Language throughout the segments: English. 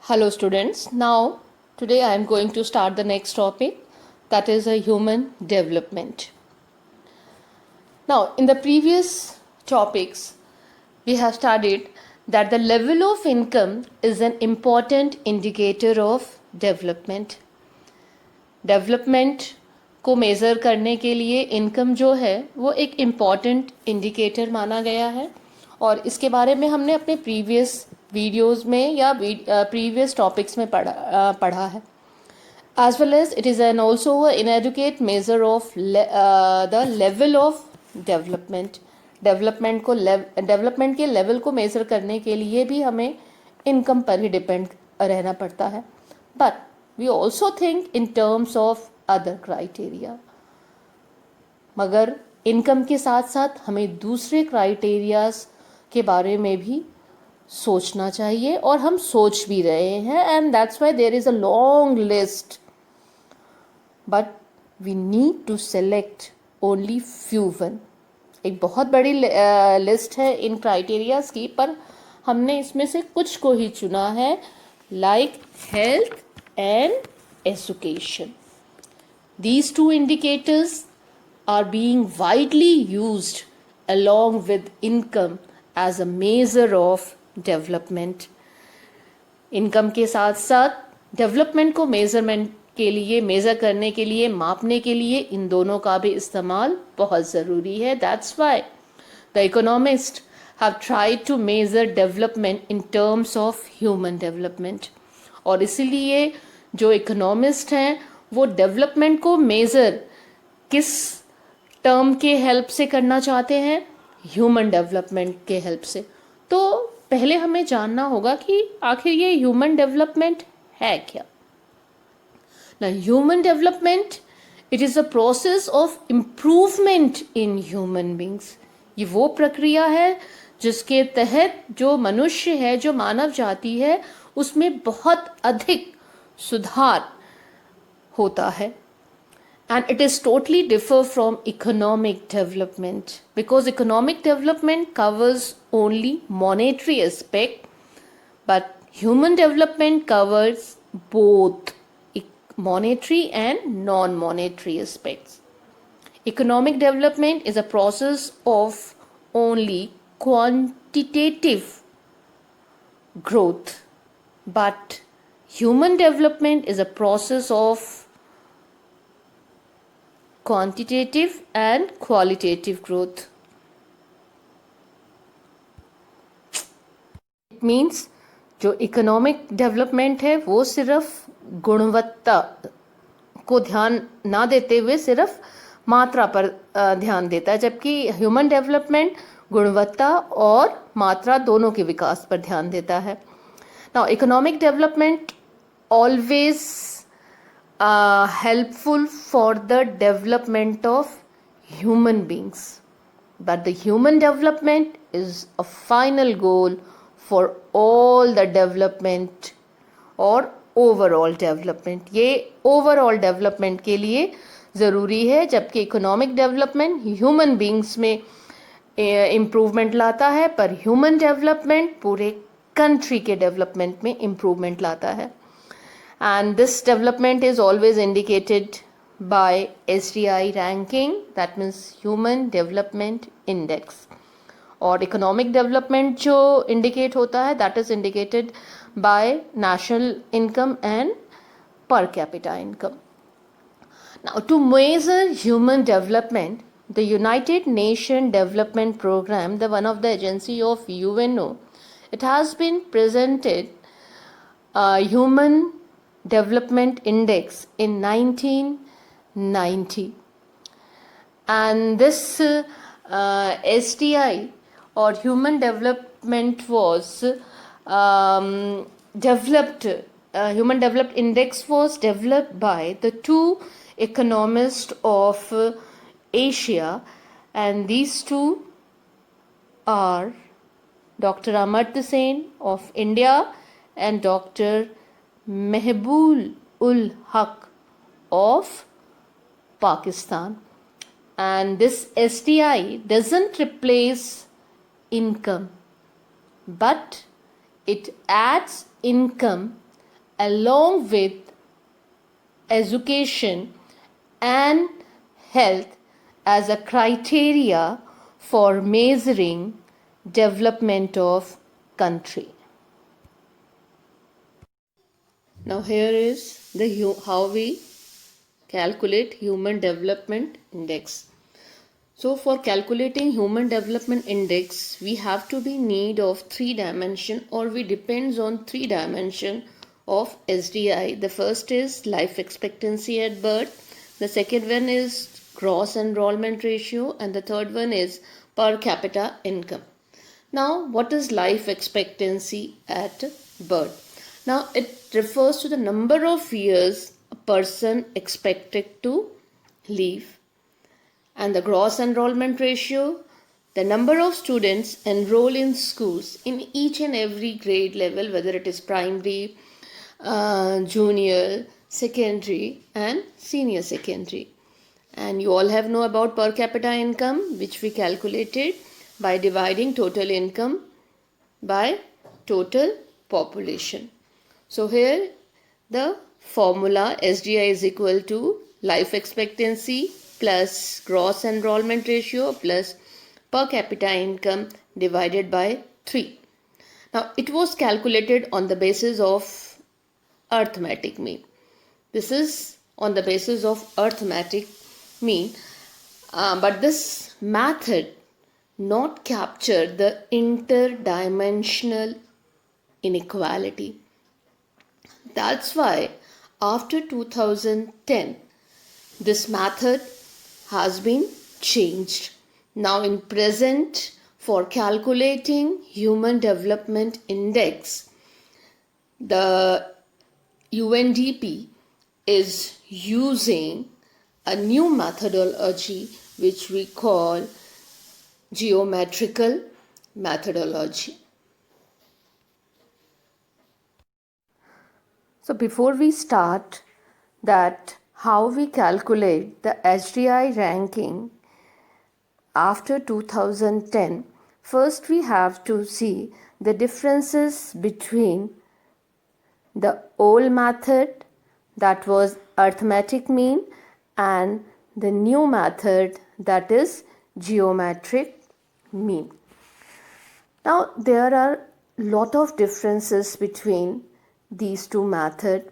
Hello students, now today I am going to start the next topic, that is a human development. Now in the previous topics we have studied that the level of income is an important indicator of development. Development को measure करने के लिए income जो है वो एक important indicator माना गया है और इसके बारे में हमने अपने प्रीवियस वीडियोस में या प्रीवियस टॉपिक्स में पढ़ा है. As well as it is an also in educate measure of the level of development. Development के लेवल को मेज़र करने के लिए भी हमें इनकम पर ही डिपेंड रहना पड़ता है. But we also think in terms of other criteria. मगर इनकम के साथ साथ हमें दूसरे क्राइटेरियाज के बारे में भी सोचना चाहिए और हम सोच भी रहे हैं and that's why there is a long list, but we need to select only few one. एक बहुत बड़ी लिस्ट है इन क्राइटेरियाज की, पर हमने इसमें से कुछ को ही चुना है, like health and education. These two indicators are being widely used along with income as a measure of development. Income के साथ साथ डेवलपमेंट को मेज़र करने के लिए, मापने के लिए इन दोनों का भी इस्तेमाल बहुत ज़रूरी है. That's why the economists have tried to measure development in terms of human development. और इसीलिए जो इकोनॉमिस्ट हैं वो डेवलपमेंट को मेज़र किस टर्म के हेल्प से करना चाहते हैं? ह्यूमन डेवलपमेंट के हेल्प से. तो पहले हमें जानना होगा कि आखिर ये ह्यूमन डेवलपमेंट है क्या. ना human development it is a process of improvement in human beings. ये वो प्रक्रिया है जिसके तहत जो मनुष्य है, जो मानव जाति है, उसमें बहुत अधिक सुधार होता है. And it is totally differ from economic development because economic development covers only monetary aspect, but human development covers both monetary and non-monetary aspects. Economic development is a process of only quantitative growth, but human development is a process of quantitative and qualitative growth. It means जो economic development है वो सिर्फ गुणवत्ता को ध्यान ना देते हुए सिर्फ मात्रा पर ध्यान देता है, जबकि ह्यूमन डेवलपमेंट गुणवत्ता और मात्रा दोनों के विकास पर ध्यान देता है. Now, economic development always helpful for the development of human beings, but the human development is a final goal for all the development और overall development. ये overall development के लिए ज़रूरी है, जबकि economic development human beings में improvement लाता है, पर human development पूरे कंट्री के डेवलपमेंट में इम्प्रूवमेंट लाता है. And this development is always indicated by SDI ranking, that means human development index. और इकोनॉमिक डेवलपमेंट जो इंडिकेट होता है that is indicated by national income and per capita income. Now to measure human development, the United Nations Development Program, the one of the agency of UNO, it has been presented Human Development Index in 1990, and this SDI or Human Development was developed. Human Development Index was developed by the two economists of Asia, and these two are Dr. Amartya Sen of India and Dr. Mehboob ul Haq of Pakistan. And this SDI doesn't replace income, but it adds income along with education and health as a criteria for measuring development of country. Now here is the how we calculate Human Development Index. So for calculating Human Development Index, we have to be need of 3 dimension, or we depends on 3 dimension of SDI. The first is life expectancy at birth, the second one is gross enrollment ratio, and the third one is per capita income. Now what is life expectancy at birth? Now it refers to the number of years a person expected to live. And the gross enrollment ratio, the number of students enroll in schools in each and every grade level, whether it is primary, junior, secondary and senior secondary. And you all have know about per capita income, which we calculated by dividing total income by total population. So here the formula SDI is equal to life expectancy plus gross enrollment ratio plus per capita income divided by 3. Now it was calculated on the basis of arithmetic mean. This is on the basis of arithmetic mean, but this method not capture the interdimensional inequality. That's why after 2010 this method has been changed. Now in present, for calculating Human Development Index, the UNDP is using a new methodology which we call geometrical methodology. So before we start that how we calculate the HDI ranking after 2010, first we have to see the differences between the old method, that was arithmetic mean, and the new method, that is geometric mean. Now there are lot of differences between these two methods,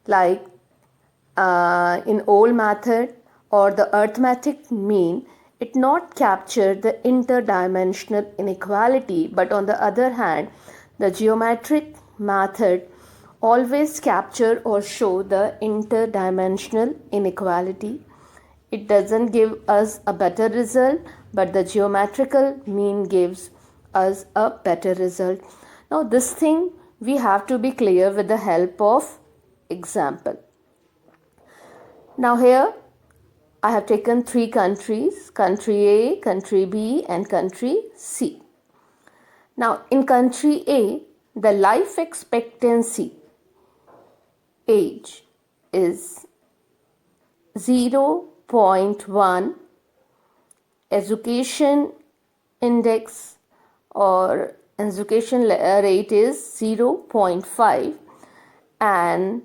like in old method or the arithmetic mean, it not capture the interdimensional inequality, but on the other hand the geometric method always capture or show the interdimensional inequality. It doesn't give us a better result, but the geometrical mean gives us a better result. Now this thing we have to be clear with the help of example. Now here I have taken 3 countries, country A, country B and country C. Now in country A, the life expectancy age is 0.1, education index or education rate is 0.5, and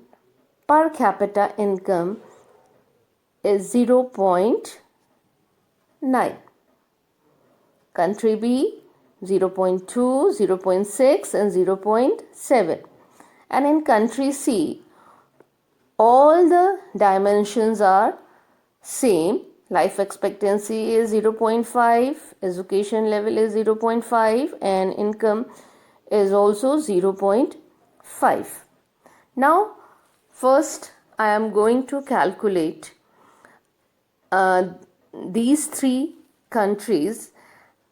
per capita income is 0.9. Country B 0.2, 0.6 and 0.7. And in country C, all the dimensions are same. Life expectancy is 0.5, education level is 0.5 and income is also 0.5. Now first I am going to calculate these 3 countries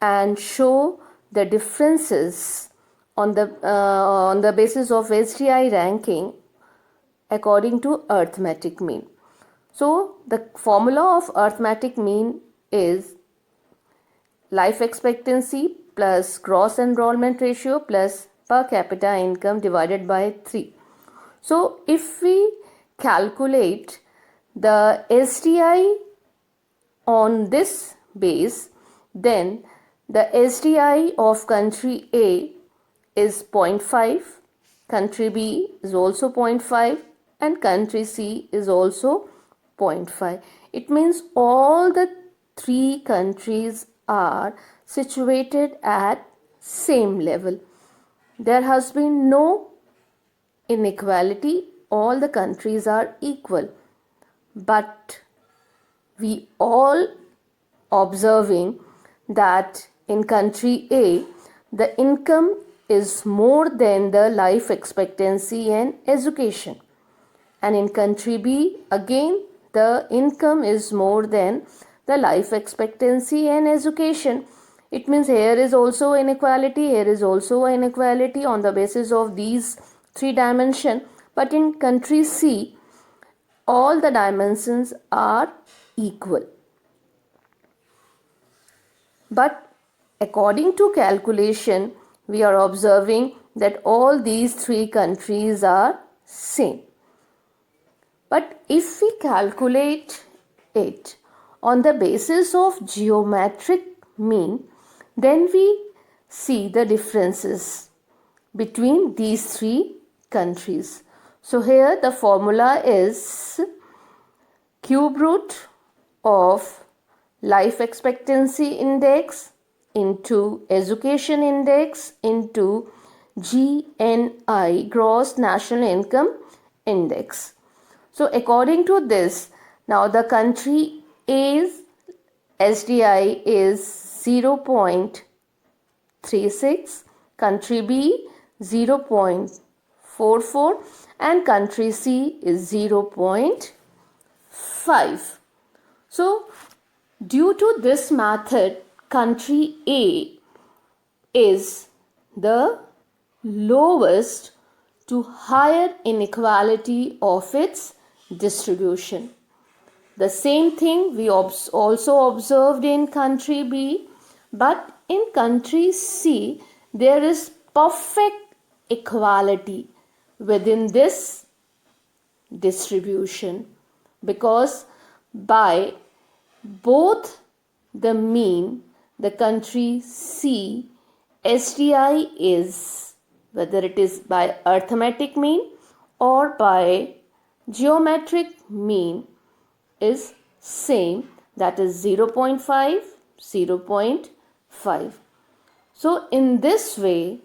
and show the differences on the basis of HDI ranking according to arithmetic mean. So the formula of arithmetic mean is life expectancy plus gross enrollment ratio plus per capita income divided by 3. So if we calculate the SDI on this base, then the SDI of country A is 0.5, country B is also 0.5, and country C is also 0.5. It means all the three countries are situated at same level. There has been no inequality, all the countries are equal. But we all observing that in country A, the income is more than the life expectancy and education. And in country B, again, the income is more than the life expectancy and education. It means here is also inequality, here is also inequality on the basis of these three dimensions. But in country C, all the dimensions are equal. But according to calculation, we are observing that all these three countries are same. But if we calculate it on the basis of geometric mean, then we see the differences between these three countries. So here the formula is cube root of life expectancy index into education index into GNI, gross national income index. So according to this, now the country A's SDI is 0.36, country B 0.44 and country C is 0.5. So due to this method, country A is the lowest to higher inequality of its distribution. The same thing we also observed in country B, but in country C, there is perfect equality within this distribution, because by both the mean, the country C SDI is, whether it is by arithmetic mean or by geometric mean, is same, that is 0.5, 0.5. So in this way,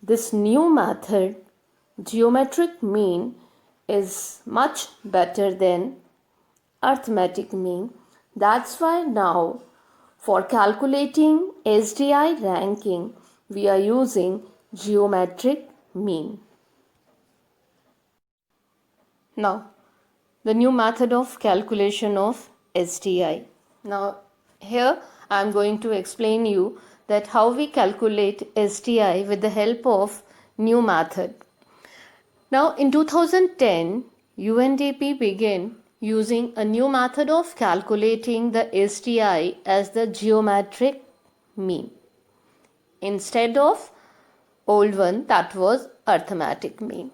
this new method, geometric mean, is much better than arithmetic mean. That's why now for calculating SDI ranking, we are using geometric mean. Now, the new method of calculation of SDI. Now, here I am going to explain you that how we calculate SDI with the help of new method. Now, in 2010, UNDP began using a new method of calculating the SDI as the geometric mean instead of old one, that was arithmetic mean.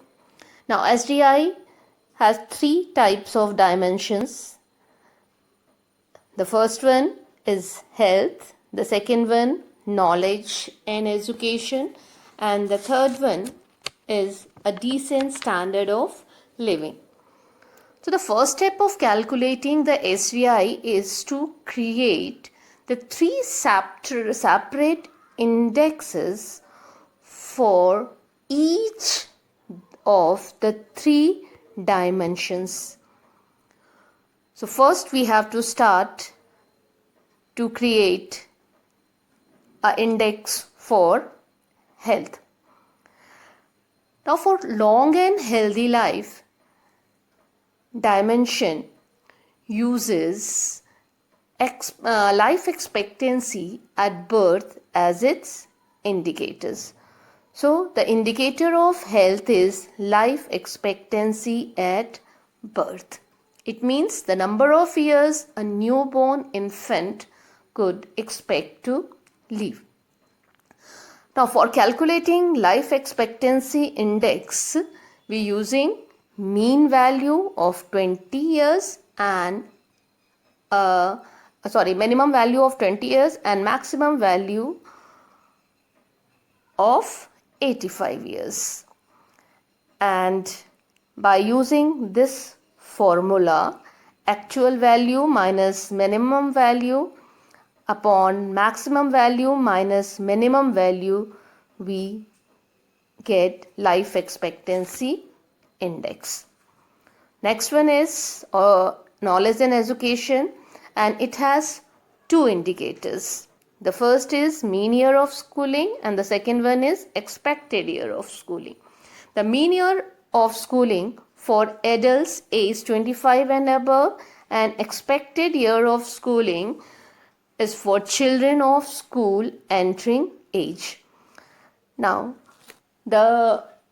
Now, SDI has three types of dimensions. The first one is health, the second one knowledge and education, and the third one is a decent standard of living. So the first step of calculating the SDI is to create the three separate indexes for each of the three dimensions. So first we have to start to create an index for health. Now for long and healthy life, dimension uses life expectancy at birth as its indicators. So the indicator of health is life expectancy at birth. It means the number of years a newborn infant could expect to live. Now for calculating life expectancy index, we are using mean value of 20 years and minimum value of 20 years and maximum value of 85 years. And by using this formula, actual value minus minimum value upon maximum value minus minimum value, we get life expectancy index. Next one is knowledge and education, and it has two indicators. The first is mean year of schooling and the second one is expected year of schooling. The mean year of schooling for adults age 25 and above, and expected year of schooling is for children of school entering age. Now,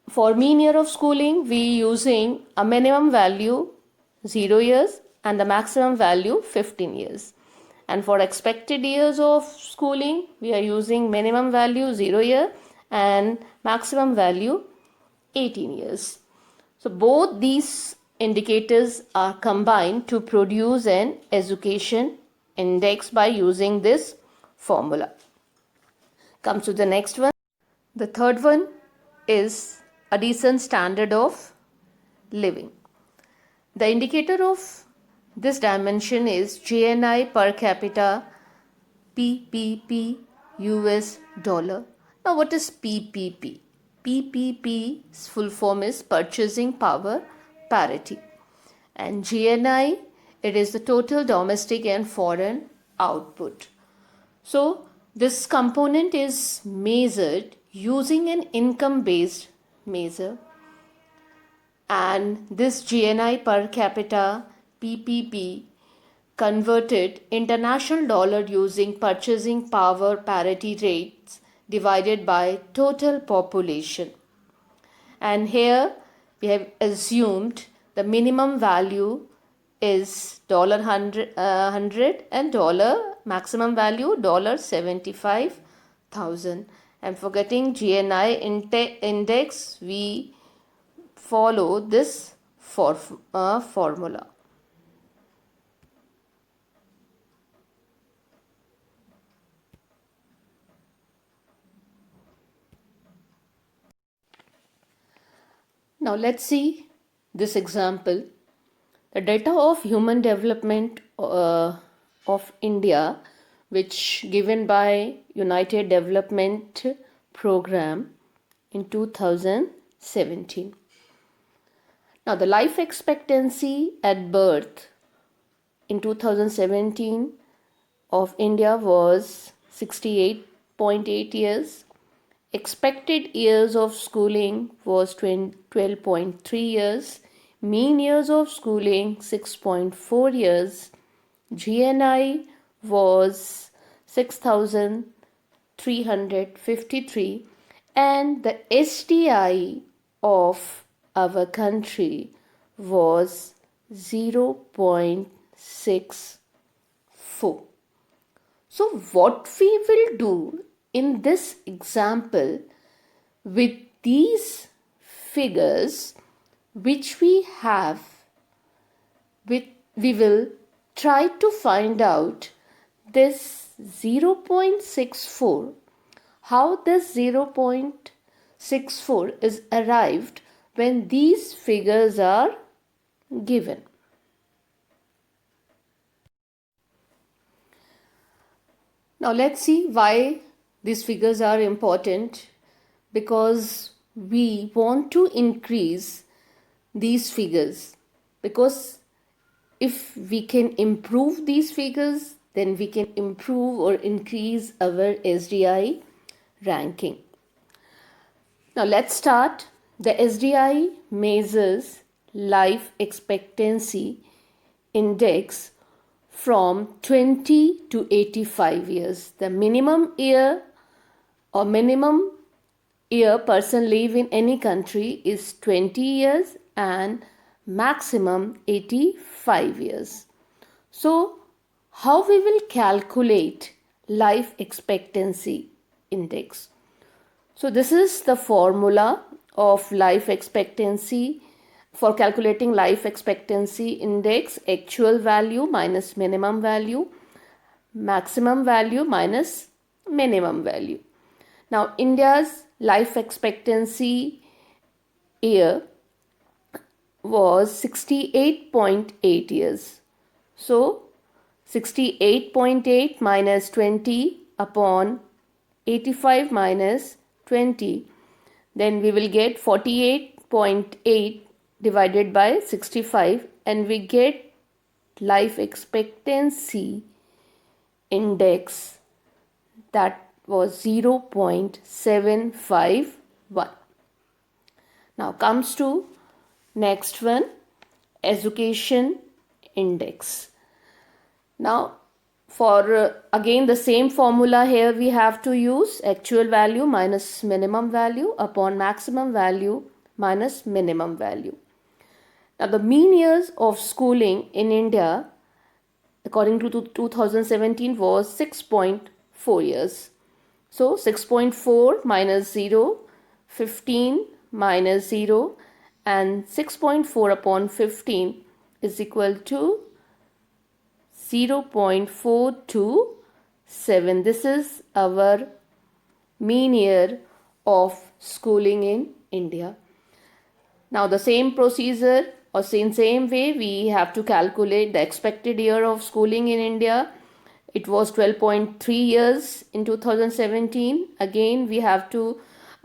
for mean year of schooling, we using a minimum value 0 years and the maximum value 15 years. And for expected years of schooling, we are using minimum value 0 year and maximum value 18 years. So both these indicators are combined to produce an education index by using this formula. Comes to the next one. The third one is a decent standard of living. The indicator of this dimension is GNI per capita PPP US dollar. Now what is PPP? PPP's full form is purchasing power parity, and GNI, it is the total domestic and foreign output. So this component is measured using an income based measure, and this GNI per capita PPP converted international dollar using purchasing power parity rates divided by total population. And here we have assumed the minimum value is $100 and maximum value $75,000. And for getting GNI index, we follow this formula. Now let's see this example. The data of human development of India, which given by United Development Program in 2017. Now the life expectancy at birth in 2017 of India was 68.8 years. Expected years of schooling was 12.3 years. Mean years of schooling 6.4 years. GNI was 6,353, and the SDI of our country was 0.64. So what we will do in this example with these figures which we have, we will try to find out this 0.64, how this 0.64 is arrived when these figures are given. Now let's see why these figures are important. Because we want to increase these figures, because if we can improve these figures, then we can improve or increase our SDI ranking. Now let's start. The SDI measures life expectancy index from 20 to 85 years. The minimum year person live in any country is 20 years and maximum 85 years. So how we will calculate life expectancy index? So this is the formula of life expectancy for calculating life expectancy index: actual value minus minimum value, maximum value minus minimum value. Now India's life expectancy year was 68.8 years. So 68.8 minus 20 upon 85 minus 20, then we will get 48.8 divided by 65, and we get life expectancy index, that was 0.751. Now comes to next one, education index. Now for again the same formula here, we have to use actual value minus minimum value upon maximum value minus minimum value. Now the mean years of schooling in India according to 2017 was 6.4 years. So 6.4 minus 0, 15 minus 0, and 6.4 upon 15 is equal to 0.427. This is our mean year of schooling in India. Now the same procedure or same way we have to calculate the expected year of schooling in India. It was 12.3 years in 2017. Again we have to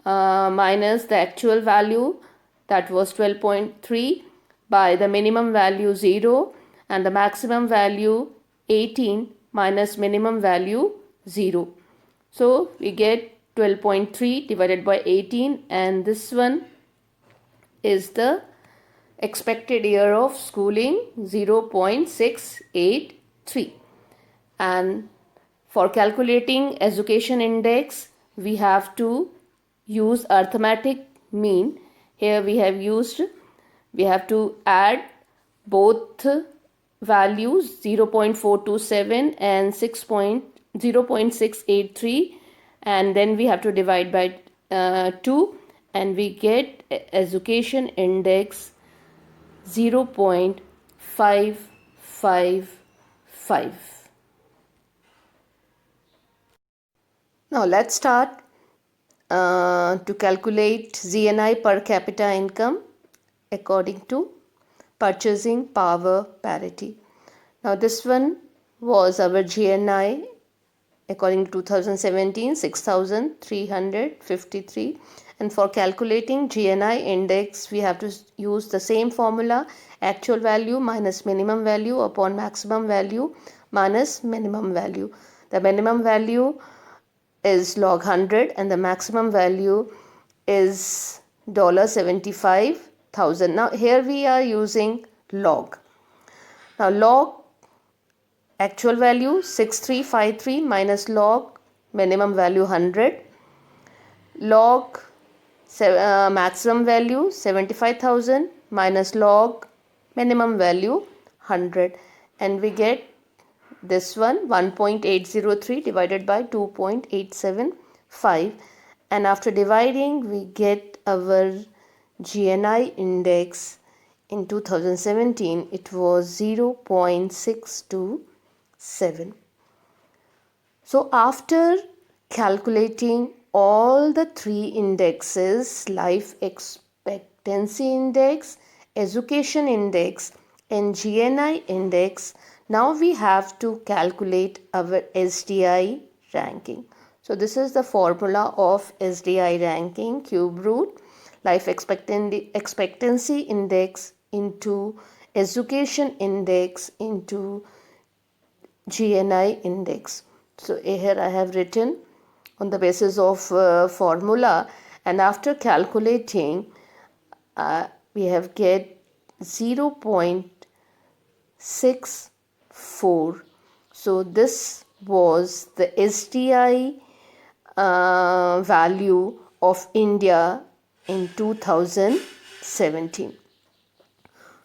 minus the actual value, that was 12.3, by the minimum value 0 and the maximum value 18 minus minimum value 0. So we get 12.3 divided by 18, and this one is the expected year of schooling, 0.683. And for calculating education index, we have to use arithmetic mean. Here we have to add both values, 0.427 and 0.683, and then we have to divide by 2, and we get education index 0.555. Now let's start to calculate GNI per capita income according to purchasing power parity. Now this one was our GNI according to 2017, 6,353. And for calculating GNI index, we have to use the same formula, actual value minus minimum value upon maximum value minus minimum value. The minimum value is log 100 and the maximum value is $75,000. Now here we are using log. Now log actual value 6353 minus log minimum value 100, log maximum value 75,000 minus log minimum value 100, and we get this one 1.803 divided by 2.875, and after dividing we get our GNI index. In 2017 it was 0.627. So after calculating all the three indexes, life expectancy index, education index and GNI index, now we have to calculate our SDI ranking. So this is the formula of SDI ranking, cube root life expectancy index into education index into GNI index. So here I have written on the basis of formula, and after calculating we have get 0.64. so this was the SDI value of India in 2017.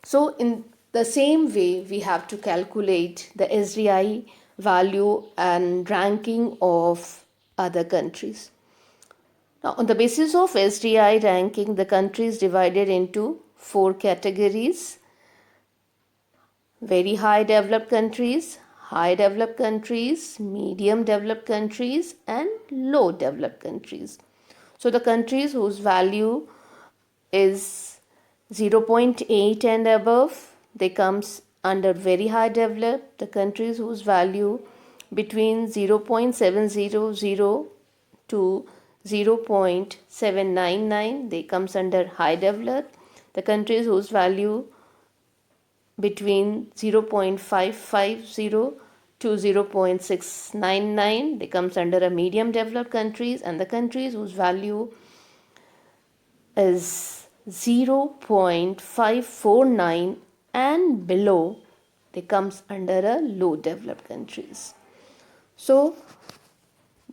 So in the same way we have to calculate the SDI value and ranking of other countries. Now on the basis of SDI ranking, the country is divided into 4 categories: very high developed countries, high developed countries, medium developed countries and low developed countries. So the countries whose value is 0.8 and above, they comes under very high developed. The countries whose value between 0.700 to 0.799, they comes under high developed. The countries whose value between 0.550 to 0.699, they comes under a medium developed countries, and the countries whose value is 0.549 and below, they comes under a low developed countries. So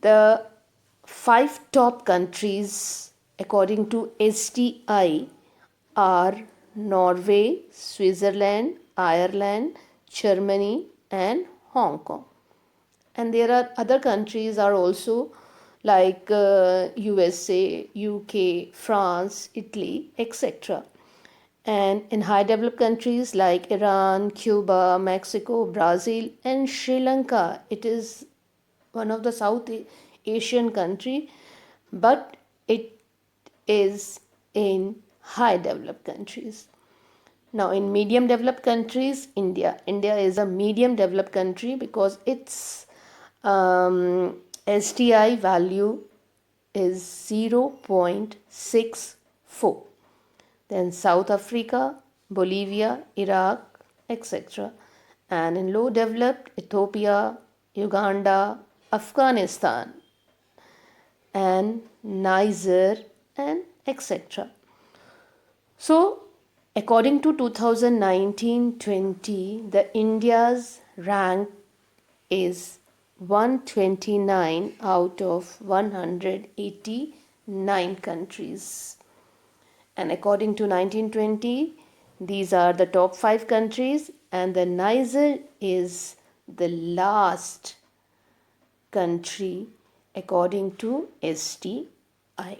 the 5 top countries according to STI are Norway, Switzerland, Ireland, Germany and Hong Kong. And there are other countries are also like USA, UK, France, Italy, etc. And in high developed countries like Iran, Cuba, Mexico, Brazil and Sri Lanka, it is one of the South Asian country, but it is in high developed countries. Now in medium developed countries, India is a medium developed country because its STI value is 0.64. Then South Africa, Bolivia, Iraq, etc. And in low developed, Ethiopia, Uganda, Afghanistan and Niger and etc. So according to 2019-20, the India's rank is 129 out of 189 countries. And according to 1920, these are the top 5 countries, and the Niger is the last country according to STI.